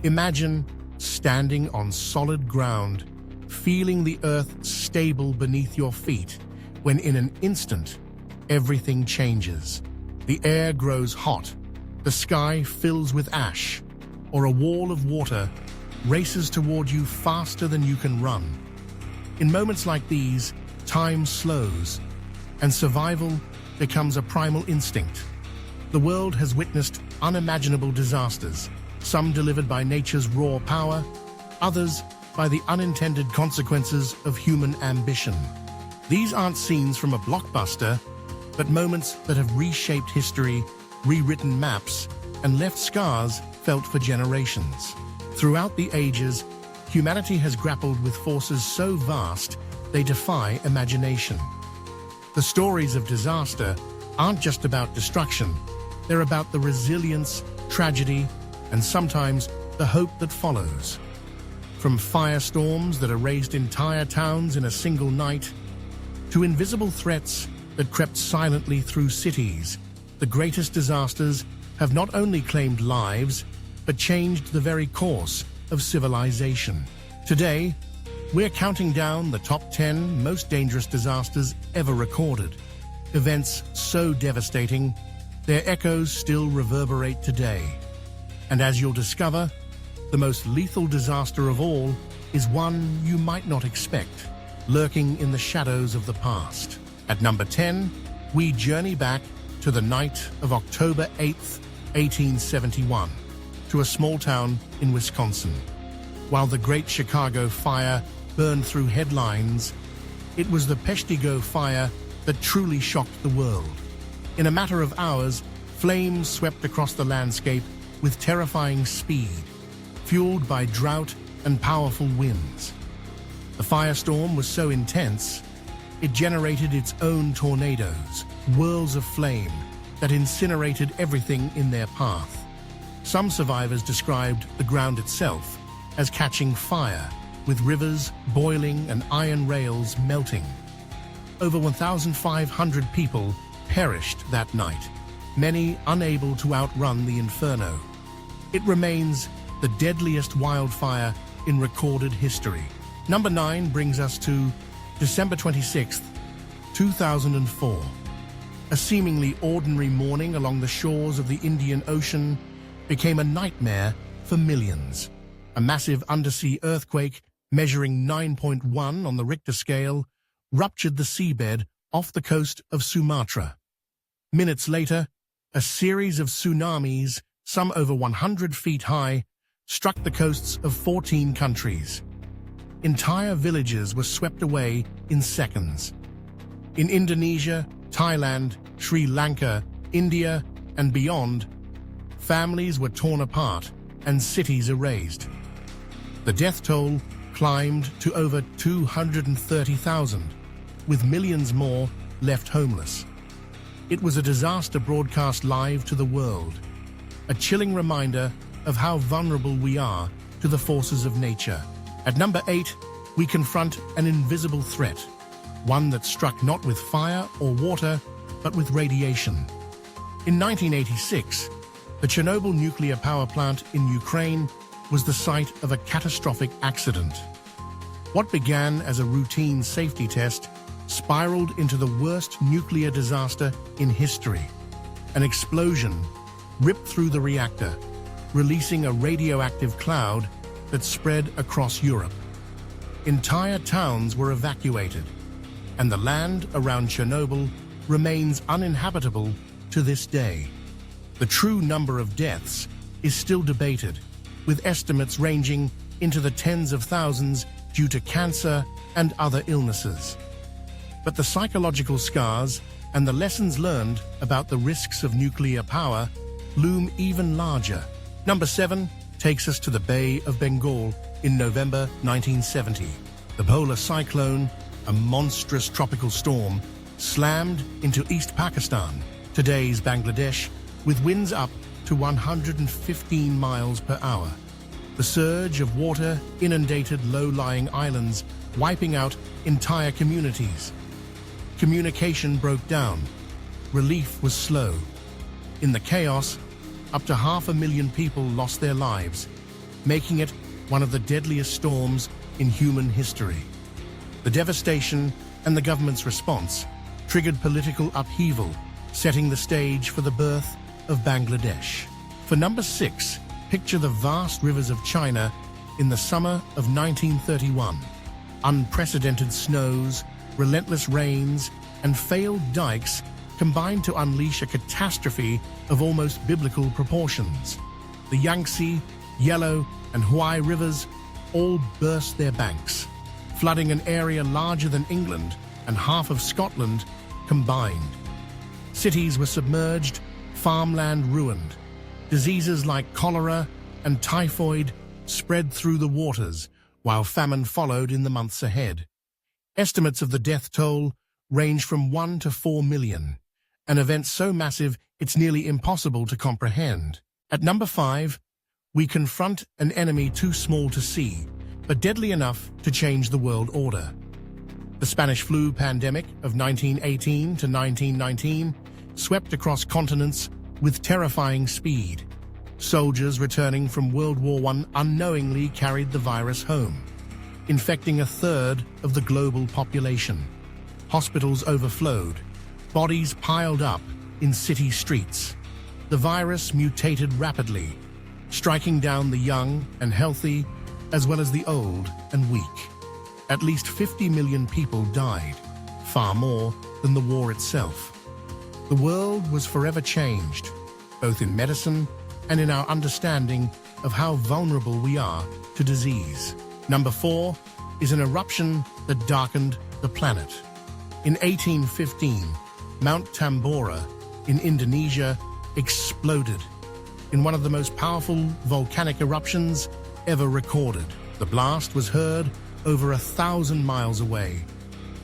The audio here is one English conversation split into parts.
Imagine standing on solid ground, feeling the earth stable beneath your feet, when in an instant, everything changes. The air grows hot, the sky fills with ash, or a wall of water races toward you faster than you can run. In moments like these, time slows, and survival becomes a primal instinct. The world has witnessed unimaginable disasters, some delivered by nature's raw power, others by the unintended consequences of human ambition. These aren't scenes from a blockbuster, but moments that have reshaped history, rewritten maps, and left scars felt for generations. Throughout the ages, humanity has grappled with forces so vast they defy imagination. The stories of disaster aren't just about destruction, they're about the resilience, tragedy, and sometimes the hope that follows. From firestorms that erased entire towns in a single night, to invisible threats that crept silently through cities, the greatest disasters have not only claimed lives, but changed the very course of civilization. Today, we're counting down the top 10 most dangerous disasters ever recorded. Events so devastating, their echoes still reverberate today. And as you'll discover, the most lethal disaster of all is one you might not expect, lurking in the shadows of the past. At number 10, we journey back to the night of October 8th, 1871, to a small town in Wisconsin. While the Great Chicago Fire burned through headlines, it was the Peshtigo Fire that truly shocked the world. In a matter of hours, flames swept across the landscape with terrifying speed, fueled by drought and powerful winds. The firestorm was so intense, it generated its own tornadoes, whirls of flame that incinerated everything in their path. Some survivors described the ground itself as catching fire, with rivers boiling and iron rails melting. Over 1,500 people perished that night, many unable to outrun the inferno. It remains the deadliest wildfire in recorded history. Number 9 brings us to December 26th, 2004. A seemingly ordinary morning along the shores of the Indian Ocean became a nightmare for millions. A massive undersea earthquake, measuring 9.1 on the Richter scale, ruptured the seabed off the coast of Sumatra. Minutes later, a series of tsunamis, some over 100 feet high, struck the coasts of 14 countries. Entire villages were swept away in seconds. In Indonesia, Thailand, Sri Lanka, India, and beyond, families were torn apart and cities erased. The death toll climbed to over 230,000, with millions more left homeless. It was a disaster broadcast live to the world, a chilling reminder of how vulnerable we are to the forces of nature. At number 8, we confront an invisible threat, one that struck not with fire or water, but with radiation. In 1986, the Chernobyl nuclear power plant in Ukraine was the site of a catastrophic accident. What began as a routine safety test spiraled into the worst nuclear disaster in history. An explosion ripped through the reactor, releasing a radioactive cloud that spread across Europe. Entire towns were evacuated, and the land around Chernobyl remains uninhabitable to this day. The true number of deaths is still debated, with estimates ranging into the tens of thousands due to cancer and other illnesses. But the psychological scars and the lessons learned about the risks of nuclear power loom even larger. Number 7 takes us to the Bay of Bengal in November 1970. The polar cyclone, a monstrous tropical storm, slammed into East Pakistan, today's Bangladesh, with winds up to 115 miles per hour. The surge of water inundated low-lying islands, wiping out entire communities. Communication broke down. Relief was slow. In the chaos, up to 500,000 people lost their lives, making it one of the deadliest storms in human history. The devastation and the government's response triggered political upheaval, setting the stage for the birth of Bangladesh. For number 6, picture the vast rivers of China in the summer of 1931. Unprecedented snows, relentless rains, and failed dikes combined to unleash a catastrophe of almost biblical proportions. The Yangtze, Yellow, and Huai rivers all burst their banks, flooding an area larger than England and half of Scotland combined. Cities were submerged, farmland ruined. Diseases like cholera and typhoid spread through the waters, while famine followed in the months ahead. Estimates of the death toll range from 1 to 4 million, an event so massive it's nearly impossible to comprehend. At number 5, we confront an enemy too small to see, but deadly enough to change the world order. The Spanish flu pandemic of 1918 to 1919 swept across continents with terrifying speed. Soldiers returning from World War I unknowingly carried the virus home, infecting a third of the global population. Hospitals overflowed, bodies piled up in city streets. The virus mutated rapidly, striking down the young and healthy, as well as the old and weak. At least 50 million people died, far more than the war itself. The world was forever changed, both in medicine and in our understanding of how vulnerable we are to disease. Number 4 is an eruption that darkened the planet. In 1815, Mount Tambora in Indonesia exploded in one of the most powerful volcanic eruptions ever recorded. The blast was heard over 1,000 miles away.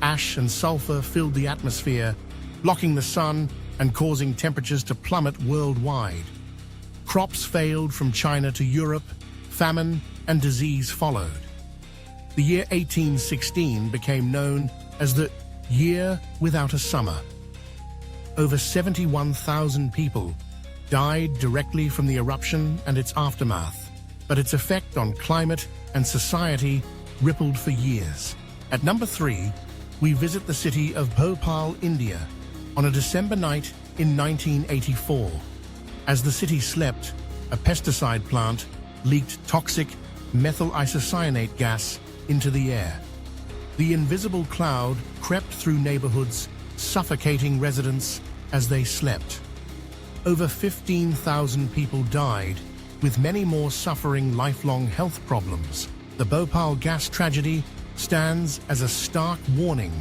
Ash and sulfur filled the atmosphere, blocking the sun and causing temperatures to plummet worldwide. Crops failed from China to Europe, famine and disease followed. The year 1816 became known as the Year Without a Summer. Over 71,000 people died directly from the eruption and its aftermath, but its effect on climate and society rippled for years. At number 3, we visit the city of Bhopal, India, on a December night in 1984. As the city slept, a pesticide plant leaked toxic methyl isocyanate gas into the air. The invisible cloud crept through neighborhoods, suffocating residents as they slept. Over 15,000 people died, with many more suffering lifelong health problems. The Bhopal gas tragedy stands as a stark warning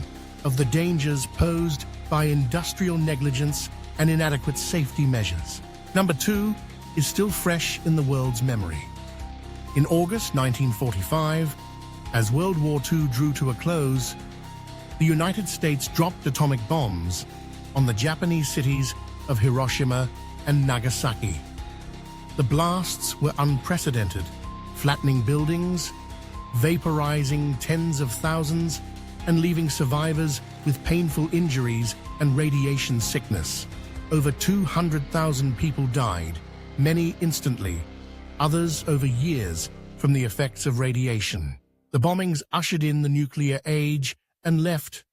of the dangers posed by industrial negligence and inadequate safety measures. Number 2 is still fresh in the world's memory. In August 1945, as World War II drew to a close, the United States dropped atomic bombs on the Japanese cities of Hiroshima and Nagasaki. The blasts were unprecedented, flattening buildings, vaporizing tens of thousands, and leaving survivors with painful injuries and radiation sickness. Over 200,000 people died, many instantly, others over years from the effects of radiation. The bombings ushered in the nuclear age and left